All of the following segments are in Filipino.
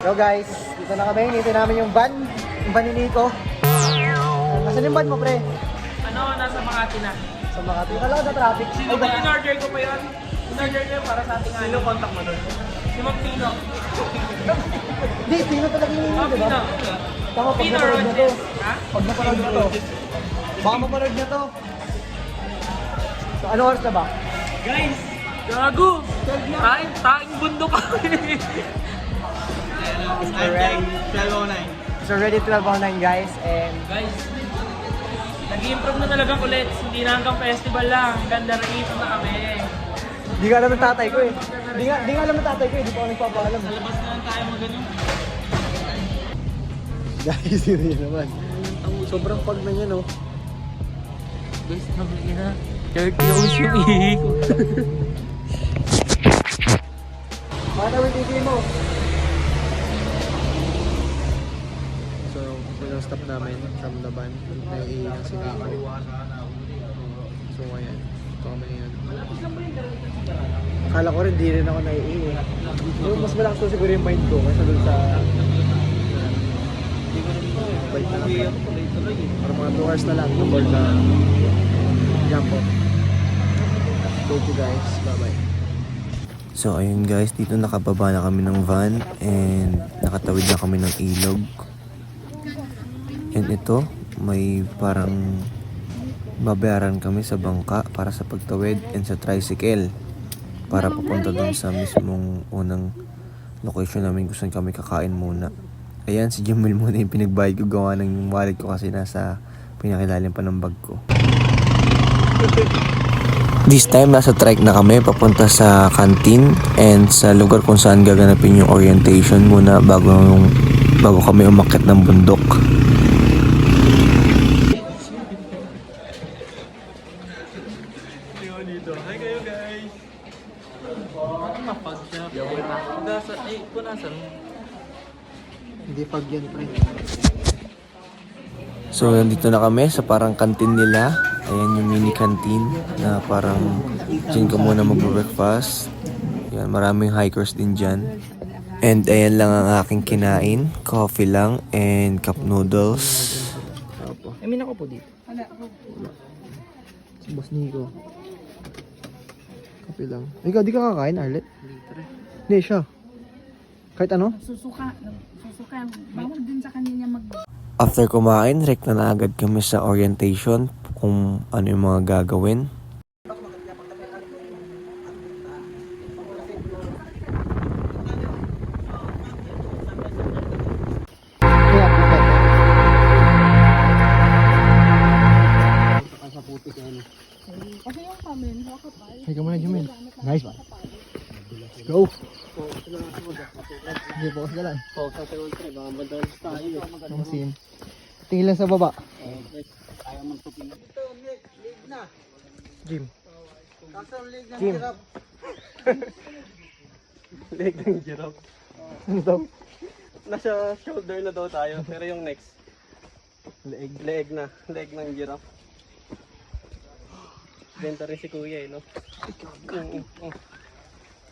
So guys, dito na kami. Hinihintay namin yung van ni Nico. Nasaan yung van mo, pre? Nasa Makati na. Sa Makati. Kala ko sa traffic. Sino ba in-order ko pa yun? In-order ko yun para sa ating Sino contact mo doon? Si Ma'am Pino. Hindi, Pino talaga yung Ma'am di ba? Pino. Tama, pag Pino napanood na to. Rodriguez. Ha? Pag napanood na to. Baka mapanood na to. So, ano oras na ba? Guys! Gago! Taing bundok kami. It's already 12:09. It's already 12:09 guys, and Guys, nag-improve na talaga ulit. Hindi na hanggang festival lang. Ganda rin na kami. di nga alam ng tatay ko eh. Di nga alam ng tatay ko eh, di pa ako nagpapaalam. Sa labas na lang tayo mag-ano. Guys, yun naman. Sobrang pag na yan, oh. Guys, nabili na. 30 hours yung ihiko. Mana yung TV mo? So, yung stop namin from the van. Naiihi ng sinako. So, ayan. Ito kami ngayon. Akala ko rin, di rin ako naiihi. Yung mas malakas ko siguro yung mind ko kaysa dun sa... Bait na lang. Para mga 2 hours na lang. Before na jump off. Thank you guys. Bye-bye. So ayun guys, dito nakababa na kami ng van and nakatawid na kami ng ilog. And ito, may parang babayaran kami sa bangka para sa pagtawid and sa tricycle para papunta dun sa mismong unang location namin kung saan kami kakain muna. Ayan, si Jamil muna yung pinagbayad ko, gawa ng wallet ko kasi nasa pinakilalim pa ng bag ko. This time, nasa trike na kami papunta sa canteen and sa lugar kung saan gaganapin yung orientation muna bago kami umakyat ng bundok. Hi kayo guys! Mapag siya. Punasan. Hindi pag yan, pre. So, nandito na kami sa parang canteen nila. Ayan yung mini canteen na parang dyan ka muna mag-breakfast. Ayan, maraming hikers din dyan. And ayan lang ang aking kinain. Coffee lang and cup noodles. Amin ako po dito. Si Boss Nico. Kape lang. Ikaw, di ka kakain, Arlet? Hindi siya. Kahit ano? Susuka. Bawal din sa kanya mag... After kumain, direct na agad kami sa orientation kung ano yung mga gagawin. Kasi yung pamin, wakapal. Ay, ka muna, Jamil. Nice one. Go! Sige, focus ka lang. Ang scene. Tingin lang sa baba. Jim. Jim. Leg ng giraffe. Ano daw? Nasa shoulder na daw tayo, pero yung next, Leeg. leg ng giraffe. Benta rin si kuya no?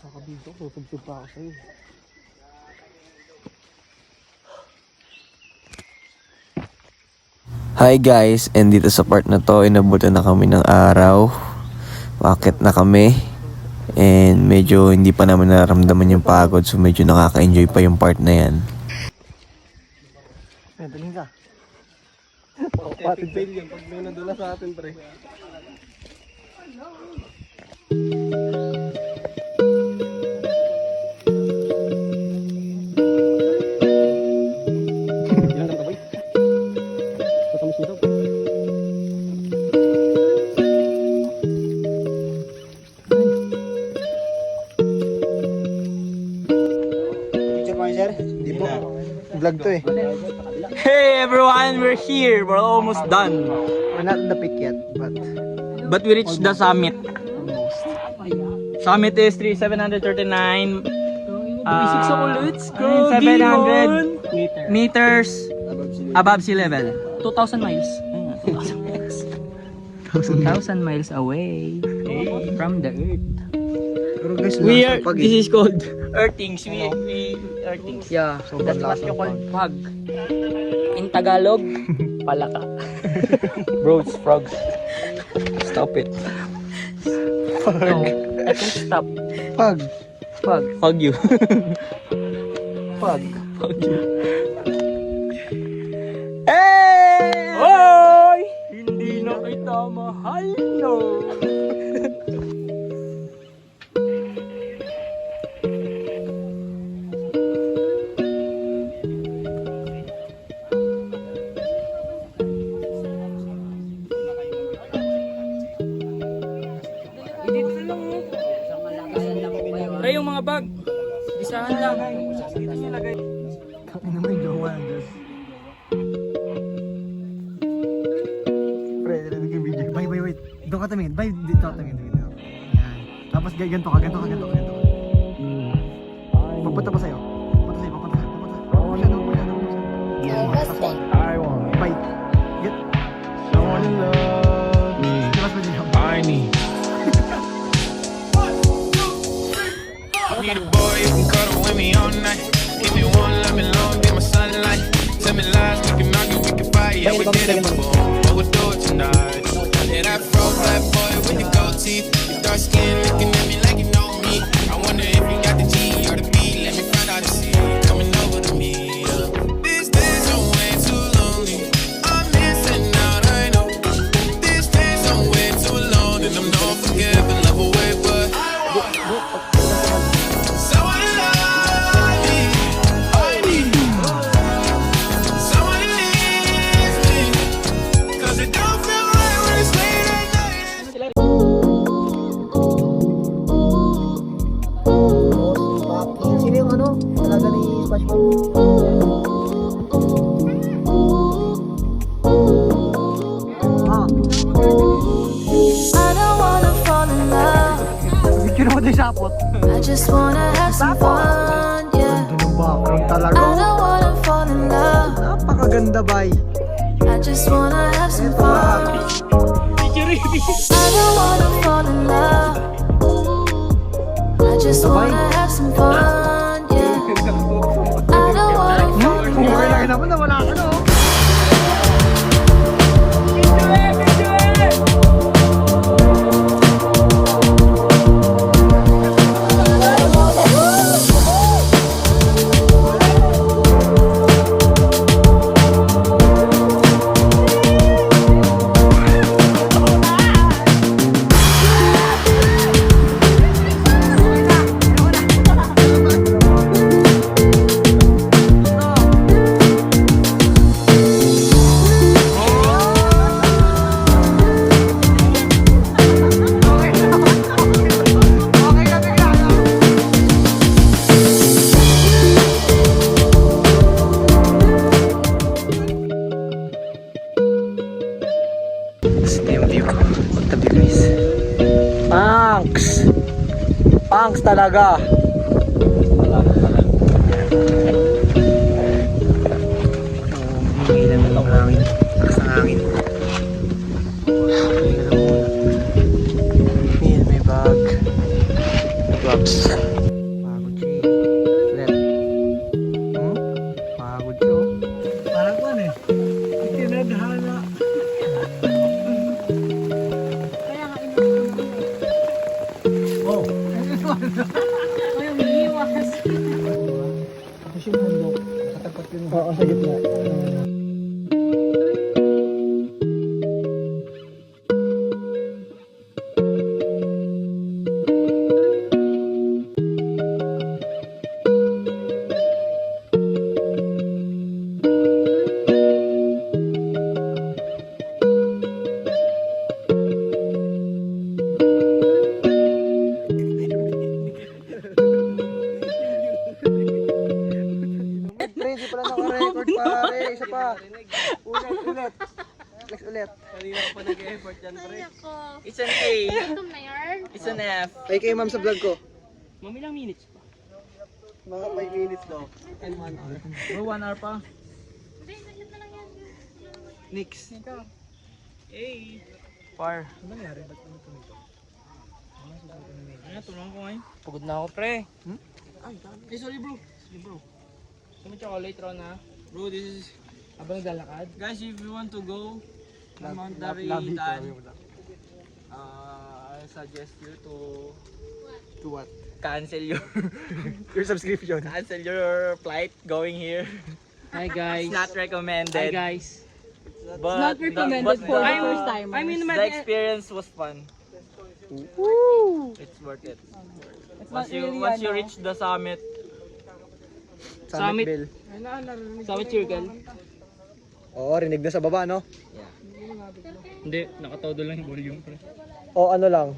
Kakabito, susubsub pa ako sa'yo. Hi guys, and dito sa part na to, inabutan na kami ng araw. Bakit na kami? And medyo hindi pa namin nararamdaman yung pagod, so medyo nakaka-enjoy pa yung part na yan. Ayan, tingin ka. Epic fail yan pag may nadala sa atin pre. Ilan lang taboy? Matamis nito. Picture pa sir? Hindi po. Vlog to eh. Hey everyone, we're here. We're almost done. We're not in the peak yet, but We reached the summit. almost. Summit is 739 let's go, 700 meters above sea level. 2,000 miles. 2,000 miles away from the earth. Pero guys, We are, pag this is called earthings. We are 30. Yeah, Sobrang that's what lasa you ng call pug. In Tagalog, palaka. Bros, frogs. Stop it. No, I can't stop. Pag. Pug. Hug you. Pug. Hug you. Hey! Hoy! Hindi na kita mahal, no? Pre, yung mga bag. Isahan lang. Ano may gawa dyan? Pre, narinig yung video. Bay, wait. Doon ka tumingin. Bay, dito ka tumingin. Yan. Tapos ganito ka. Papunta pa sa'yo. Papunta sa'yo. Masyado. Tapos one. I want. Bay. Get. I wanna love me. Labas mo dyan. I need a boy who can cuddle with me all night. Give me one, let me long, be my sunlight. Tell me lies, we can argue, we can fight. Yeah, we did it before, but we'll do it tonight. Yeah, that fro black boy with the gold teeth. Your dark skin looking at me like you know me. I wonder if you got the G or the B. Let me find out and see. Coming over to me. These days are way too lonely. I'm missing out, I know. These days I'm way too alone, and I'm not forgiving, love away, but someone to love me. I need someone to leave me. 'Cause it don't feel right when it's late at night. Sino yung ano? Talaga ni SpongeBob? Ah. I don't wanna fall in love. Picture mo tayo sapot. I just wanna have some fun, yeah. Ganda ng background talaga. I don't wanna fall in love. Napakaganda, bay. I just wanna have some fun. I don't wanna fall in love. I just wanna have some fun, yeah. I don't wanna fall in Okay love. lang naman na wala ka no. Punks talaga. Ilan na ng hangin. Takas ng hangin. Ayan, may bag. Gloves. Pagod siya eh. Let. Pagod siya oh. Parang kwan eh. Tinadhana. Kaya nga Oh. Ay, umiiwas. Kasi yung bundok. Katapat yun. Oo, sa gitna. Hindi pala naka-record pare. Isa pa. Ulit. Next ulit. Kanina pa nag-effort yan, pre. It's an A. It's an F. Ay kayo ma'am sa vlog ko. Mamilang minutes pa. Mga 5 minutes daw. And 1 hour. Bro, 1 hour pa. Next. A. Par. Ano nangyari? Ba't ano ito nito? Ano, tulungan ko ngayon. Pagod na ako, pre. Ay, sorry bro. Sorry bro. May chocolate ron na. Bro, this is... Habang naglalakad. Guys, if you want to go to Mount Labi Daritan, ko. I suggest you to To what? cancel your Your subscription. cancel your flight going here. Hi guys. It's not recommended. Hi guys. But Not recommended for the first time. I mean, the experience was fun. It's worth it. Once you reach the summit, Summit. Bell. Summit Circle. Oo, rinig na sa baba, no? Hindi, nakatodo lang yung volume. O ano lang?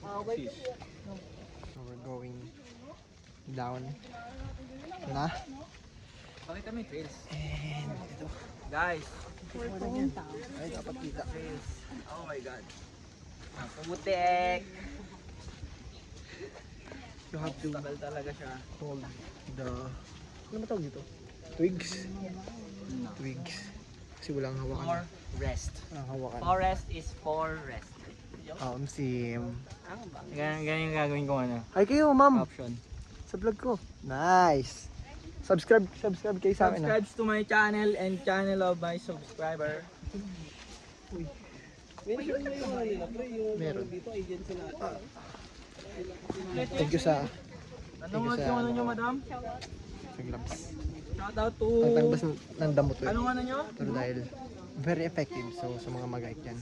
So we're going down na. pakita mo yung trails. Guys, Ay, dapat kita. trails. Oh my god. Ang putek. You have to Tagal talaga siya. hold the... Ano ba tawag dito? Twigs? Twigs. Kasi walang For hawakan. rest. Walang hawakan. Forest is for rest. Sim. Ganyan yung gagawin ko ano. Hi kayo, ma'am. Option. Sa vlog ko. Nice. Subscribe kayo sa akin. Subscribe to my channel and channel of my subscriber. Meron. Thank you sa Anong ano nyo, madam? Gloves. Shout out to... Ang tangbas ng damot ko. Anong ano nyo? Pero dahil very effective. So sa mga mag-like yan.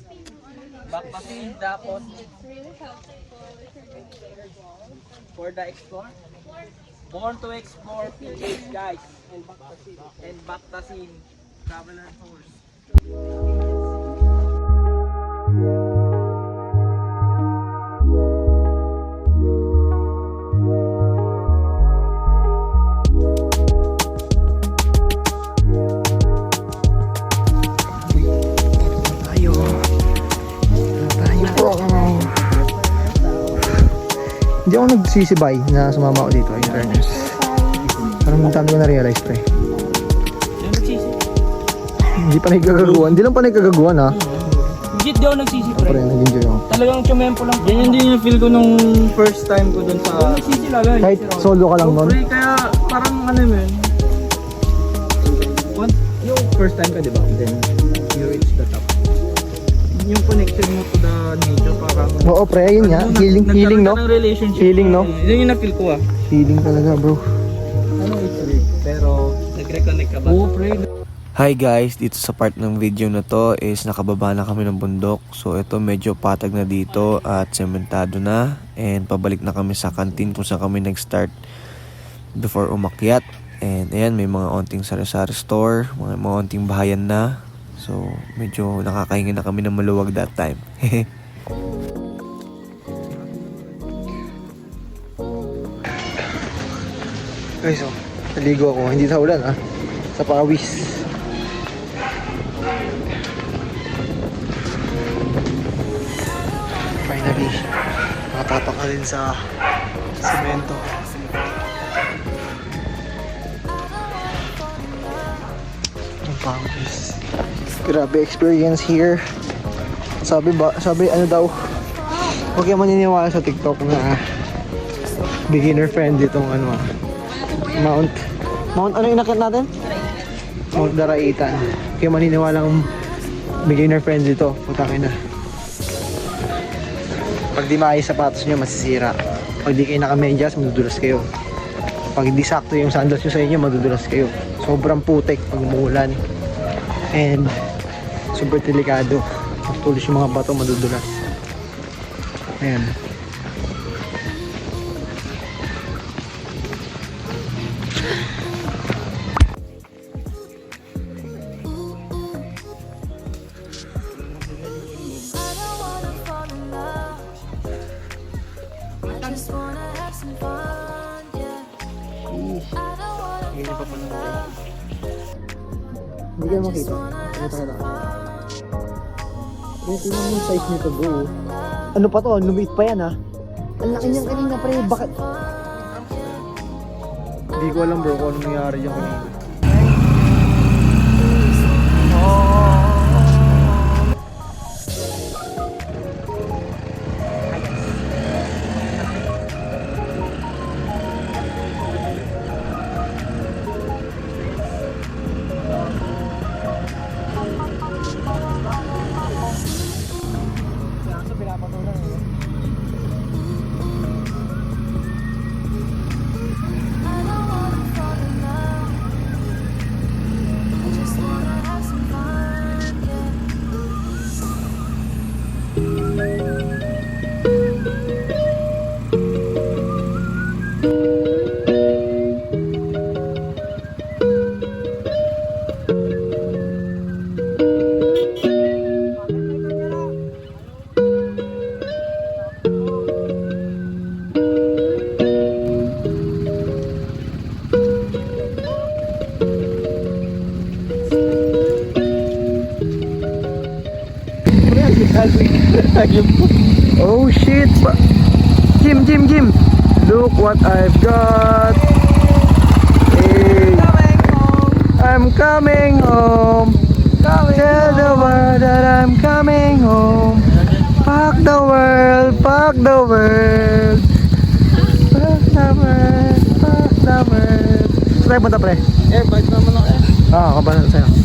Backpacking, tapos... For the explore? Born to explore PH, guys. And Bactasin. Traveler Horse. Tayo. Tayo po. Hindi ako nagsisibay na sumama ako dito. In fairness. Parang ang dami ko na-realize pre. Hindi pa nagkagaguan. Hindi lang pa nagkagaguan ha. Legit di ako nagsisi, Pero pre. nag-enjoy ako. Talagang chumempo lang. Ganyan din yung feel ko nung first time ko dun sa... Nagsisi lang, guys. Kahit solo ka lang nun. Pre, kaya parang ano yun. Yung first time ka, di ba? Then you reach the top. Yung connection mo to the nature parang... Oo pre, yun nga. Healing no? Nagkaroon ka ng relationship. Healing, no? Yun yung na-feel ko ah. Healing talaga bro. Ano it's weird. Pero nag-reconnect ka ba? Oo, pre. Hi guys, dito sa part ng video na to is nakababa na kami ng bundok. So ito medyo patag na dito at sementado na. And pabalik na kami sa kantin kung saan kami nag-start before umakyat. And ayan, may mga onting sari-sari store, mga onting bahayan na. So medyo nakakahinga na kami ng maluwag that time. Guys, oh, naligo ako. Hindi sa ulan ah. Sa pawis. Finally, nakapapak na din sa semento. Ang pawis. Grabe experience here. Sabi ano daw, huwag kayo maniniwala sa TikTok na beginner friendly itong ano ah. Mount ano inakit natin? Mount Daraitan. Kaya maniniwalang beginner friendly to. Putangin na. Pag di maayos sapatos nyo, masisira. Pag di kayo naka-medyas, madudulas kayo. Pag di sakto yung sandals nyo sa inyo, madudulas kayo. Sobrang putik pag umuulan. And super delikado. Tulis yung mga bato, madudulas. Ayan. I don't wanna fall in love. I just wanna have some fun, yeah. I don't wanna fall in love. Hindi kayo Just makita. wanna have some fun. Tingnan mo yung size nito bro. Ano pa to? Lumiit pa yan ha. Ang laki niyang kanina pre. Bakit? Hindi ko alam bro kung ano nangyari yung kanina. Oh shit! Jim! Look what I've got! Hey! I'm coming home! Tell the world that I'm coming home! Fuck the world! Fuck the world! Fuck the world! Fuck the world! Saan tayo punta, pre? Bike naman ako eh. Ah, kabalan sa'yo.